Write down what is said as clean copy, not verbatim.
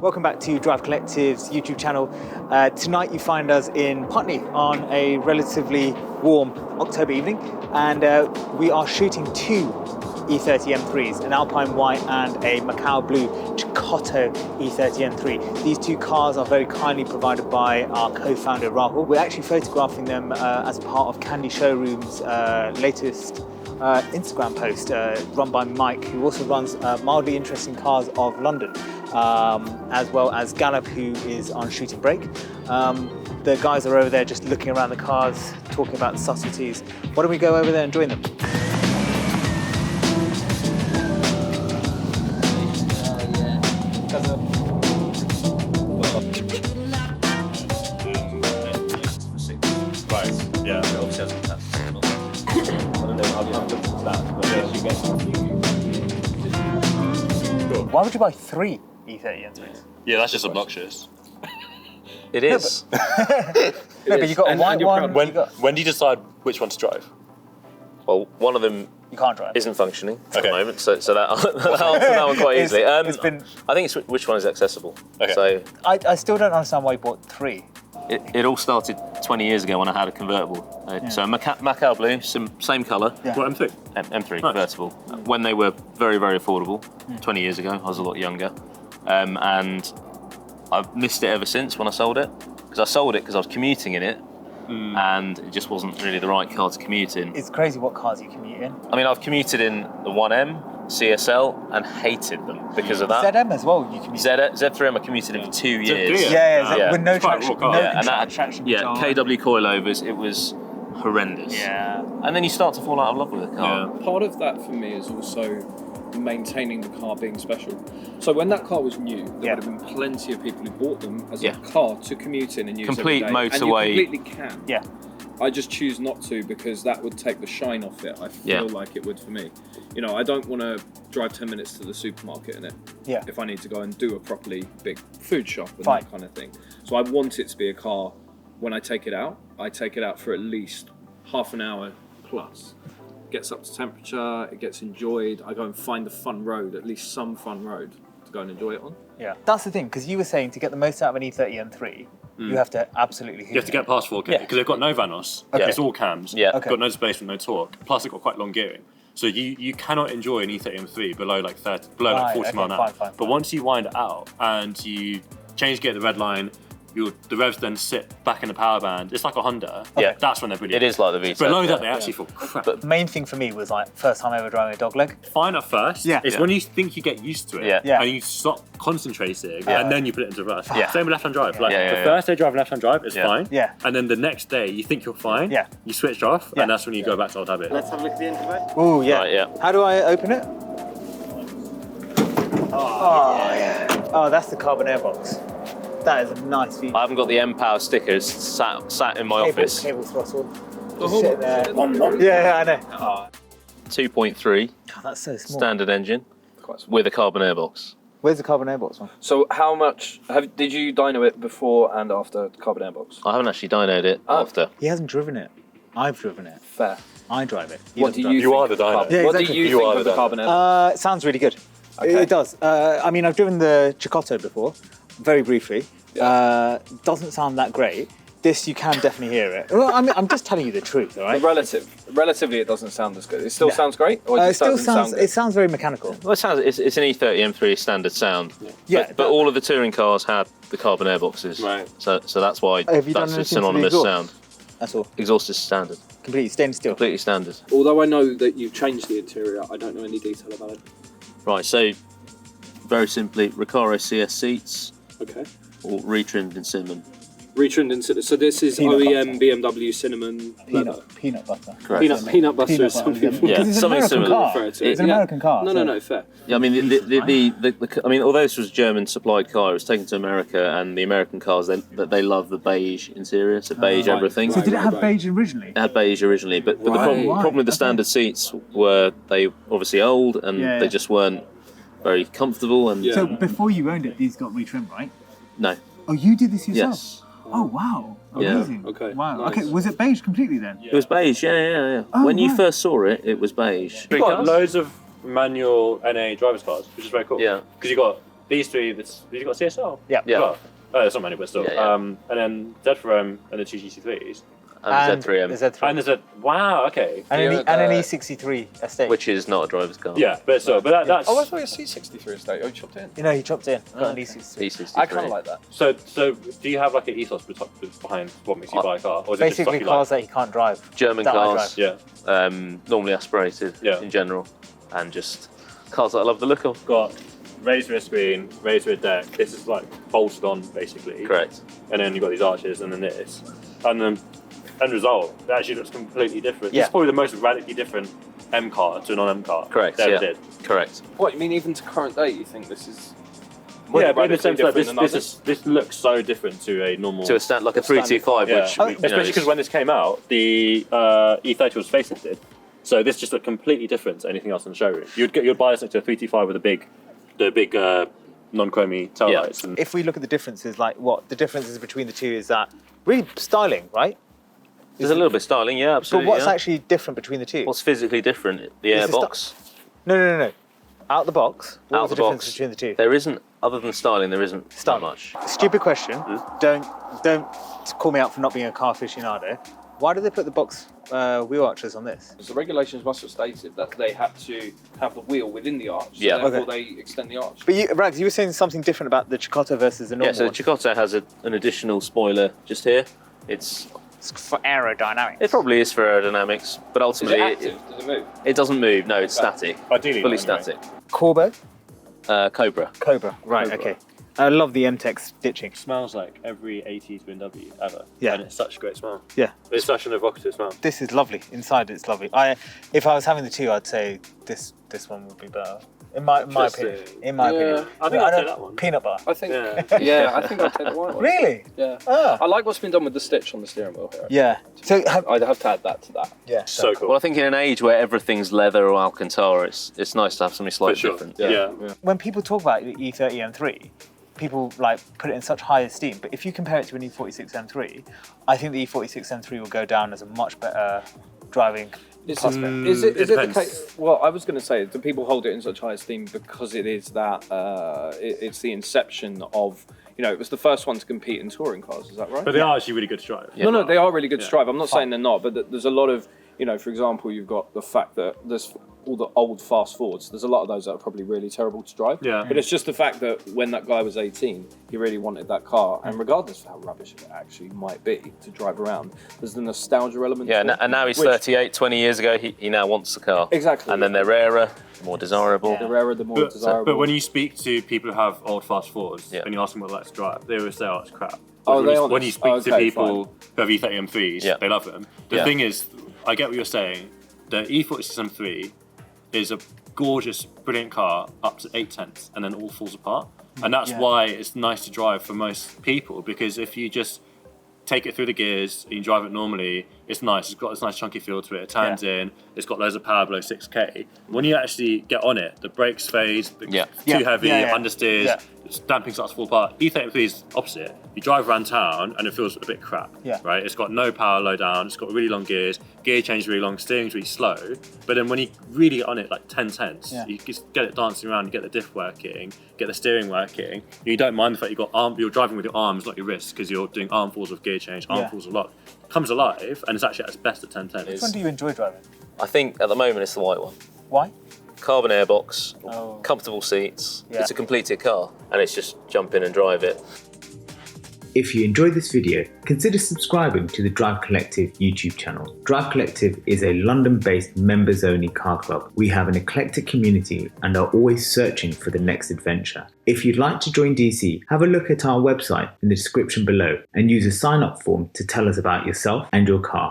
welcome back to Drive Collective's YouTube channel. Tonight you find us in Putney on a relatively warm October evening, and we are shooting two E30 M3s, an Alpine White and a Macau Blue Chicotto E30 M3. These two cars are very kindly provided by our co-founder Rahul. We're actually photographing them as part of Candy Showroom's latest Instagram post run by Mike, who also runs Mildly Interesting Cars of London, as well as Gallop, who is on shooting break. The guys are over there just looking around the cars, talking about the subtleties. Why don't we go over there and join them? Why would you buy three E30 M3s? Yeah, that's just obnoxious. It is. No, but you got a white one. When do you decide which one to drive? Well, one of them You can't drive. isn't functioning at the moment, so that I'll answer that one quite easily. I think it's which one is accessible. Okay. So I still don't understand why you bought three. it all started 20 years ago when I had a convertible. So Macau Blue, same colour. Yeah. What, M3? M3 Nice. convertible. When they were very, very affordable, 20 years ago, I was a lot younger. And I've missed it ever since when I sold it. Because I sold it because I was commuting in it, and it just wasn't really the right car to commute in. It's crazy what cars you commute in. I mean, I've commuted in the 1M, CSL, and hated them because of that. ZM as well, you commute. Z3M I commuted in for 2 years. Yeah, with no It's quite a traction, raw car. no Yeah, and that traction yeah, control. KW coilovers, it was horrendous. Yeah. And then you start to fall out of love with the car. Part of that for me is also maintaining the car being special. So when that car was new, there would have been plenty of people who bought them as a car to commute in and use Complete every day. motorway. And you completely can. Yeah. I just choose not to because that would take the shine off it. I feel like it would for me. You know, I don't want to drive 10 minutes to the supermarket in it if I need to go and do a properly big food shop and that kind of thing. So I want it to be a car, when I take it out for at least half an hour plus. Gets up to temperature, it gets enjoyed. I go and find the fun road, at least some fun road to go and enjoy it on. Yeah. That's the thing, because you were saying to get the most out of an E30 M3, you have to absolutely You have to get past 4K because they've got no Vanos. Okay. It's all cams. Yeah. Okay. Got no displacement, no torque. Plus, they've got quite long gearing. So you cannot enjoy an E30 M3 below like 40 mile an hour. Fine. But once you wind it out and you change gear at the red line, the revs then sit back in the power band. It's like a Honda. Yeah. That's when they're brilliant. It is like the V10. Below that, they actually feel crap. The main thing for me was like first time ever driving a dogleg. Fine at first. Yeah. It's when you think you get used to it Yeah. and you stop concentrating and then you put it into reverse. Yeah. Same with left-hand drive. Like Yeah. the first day driving left-hand drive is fine. Yeah. And then the next day you think you're fine. Yeah. You switch off and that's when you go back to old habit. Let's have a look at the interface. Oh yeah. Right, yeah. How do I open it? Oh, that's the carbon airbox. That is a nice feature. I haven't got the M-Power stickers sat in my office. Cable throttle. Just sitting there. Yeah, I know. 2.3 God, that's so small. standard engine with a carbon airbox. Where's the carbon airbox one? So how much, did you dyno it before and after the carbon airbox? I haven't actually dynoed it after. He hasn't driven it. I've driven it. Fair. I drive it. What do you You are the dyno. Yeah, What do exactly. you You think are of the the carbon airbox? It sounds really good. It does. I mean, I've driven the Chicotto before, very briefly. Doesn't sound that great. This, you can definitely hear it. Well, I'm just telling you the truth, all right? Relatively, it doesn't sound as good. It still sounds great, or It it still doesn't sound sounds. good? It sounds very mechanical. Well, it's an E30 M3 standard sound. Yeah, But all of the touring cars had the carbon airboxes. Right. So that's why Have you done that's a anything to the synonymous exhaust? sound. That's all. Exhaust is standard. Completely stainless steel. Completely standard. Although I know that you've changed the interior, I don't know any detail about it. Right, so very simply, Recaro CS seats, Okay. all retrimmed in cinnamon. Retrimmed in so this is Peanut OEM BMW cinnamon leather. Peanut butter. Correct. Peanut butter Peanut is some butter, people Yeah, Because it's an something American similar. car. refer to It's it. an Yeah. American car. No, so- no, fair. Yeah, I mean, I mean, although this was a German supplied car, it was taken to America, and the American cars, they love the beige interior, so beige Right. everything. So did it have Right. beige originally? It had beige originally, but the Right. problem with the Okay. standard seats were they obviously old and Yeah. they just weren't very comfortable. And Yeah. So before you owned it, these got retrimmed, right? no, Oh, you did this yourself? yes, Oh, wow. Yeah. Amazing. Okay, Wow. nice. Okay, was it beige completely then? it was beige. Yeah. Oh, when you right. first saw it, it was beige. You've got loads of manual NA drivers cars, which is very cool. Yeah. Because you've got these three. You got CSL? Yeah. Well, it's not many, but still. And then Z4M and the two GT3s. And the Z3M. The Z3. And there's a wow, okay. And an E63 estate. Which is not a driver's car. Yeah, but that's. Oh, I thought it was C63 estate. Oh, he chopped in. You know, he chopped in. Got an E63. E63. I kind of like that. So do you have like an ethos behind what makes you buy a car? Or is Basically, it just cars that he can't drive. German that I cars. drive. Yeah. Normally aspirated in general. And just cars that I love the look of. Got raised rear screen, raised rear deck. This is like bolted on basically. Correct. And then you've got these arches and then this. And then end result, it actually looks completely different. Yeah. It's probably the most radically different M car to a non-M car. Correct, they ever did. Correct. What, you mean even to current day, you think this is... Yeah, but in the sense that different than this looks so different to a normal... To a stand like a 325, yeah. which... Especially because when this came out, the E30 was facelifted. So this just looked completely different to anything else in the showroom. You'd buy this next to a 325 with the big non-chromey tail lights. And if we look at the differences, like what the differences between the two is that really styling, right? There's a little bit of styling, yeah, absolutely. But what's actually different between the two? What's physically different? The Is the airbox. No. Out the box. What's the difference box. between the two? There isn't, other than styling, there isn't that much. Stupid question. Don't call me out for not being a car aficionado. Why did they put the box wheel arches on this? Because the regulations must have stated that they had to have the wheel within the arch. So Yeah. therefore they extend the arch. But Rags, you were saying something different about the Chicotto versus the normal Yeah, so the one. Chicotto has an additional spoiler just here. It's for aerodynamics. It probably is for aerodynamics, but Is ultimately it active? Does it move? it doesn't move. No, it's static. Ideally, fully anyway. static. Corbo? Cobra. Right, Cobra. okay. I love the M-Tech stitching. It smells like every 80s BMW ever. Yeah. And it's such a great smell. Yeah. It's such an evocative smell. This is lovely. Inside it's lovely. If I was having the two, I'd say this one would be better. In my opinion. In my opinion. I think I'd take that one. Peanut butter. I think, Yeah. I think I'd take the white one. Really? Yeah. Ah. I like what's been done with the stitch on the steering wheel here. Yeah. So I'd have to add that to that. yeah. So cool. Well, I think in an age where everything's leather or Alcantara, it's nice to have something For slightly sure. different. Yeah. When people talk about the E30 M3, people like put it in such high esteem. But if you compare it to an E46 M3, I think the E46 M3 will go down as a much better driving prospect. Is it the depends. case? Well, I was going to say, do people hold it in such high esteem because it is that it's the inception of, it was the first one to compete in touring cars, is that right? But they are actually really good to drive. Yeah. No, they are really good to Yeah. drive. I'm not saying they're not, but there's a lot of, for example, you've got the fact that there's all the old fast forwards. There's a lot of those that are probably really terrible to drive. Yeah. But it's just the fact that when that guy was 18, he really wanted that car, and regardless of how rubbish it actually might be to drive around, there's the nostalgia element. Yeah, to it, and now he's which- 38. 20 years ago, he now wants the car. Exactly. And then they're rarer, more desirable. The rarer, the more desirable. But when you speak to people who have old fast forwards Yeah. and you ask them what they like to drive, they always say, "Oh, it's crap." Oh, when, they you, honest? when you speak to Okay, people who have E30 M3s, Yeah. they love them. The Yeah. thing is, I get what you're saying. The E46 M3 is a gorgeous, brilliant car up to 8/10, and then all falls apart. And that's why it's nice to drive for most people, because if you just take it through the gears and you drive it normally, it's nice. It's got this nice chunky feel to it. It turns in. It's got loads of power below 6k. When you actually get on it, the brakes fade, too heavy, understeers, damping starts to fall apart. E30 M3 is opposite. You drive around town and it feels a bit crap. Right? It's got no power low down. It's got really long gears. Gear change is really long. Steering's really slow. But then when you really get on it, like 10/10, you just get it dancing around. You get the diff working, get the steering working. You don't mind the fact you're driving with your arms, not your wrists, because you're doing armfuls of gear change, armfuls of lock. Comes alive, and it's actually at its best at 10/10. Which one do you enjoy driving? I think at the moment it's the white one. Why? Carbon airbox, Oh. comfortable seats. Yeah. It's a completed car, and it's just jump in and drive it. If you enjoyed this video, consider subscribing to the Drive Collective YouTube channel. Drive Collective is a London-based members-only car club. We have an eclectic community and are always searching for the next adventure. If you'd like to join DC, have a look at our website in the description below and use a sign-up form to tell us about yourself and your car.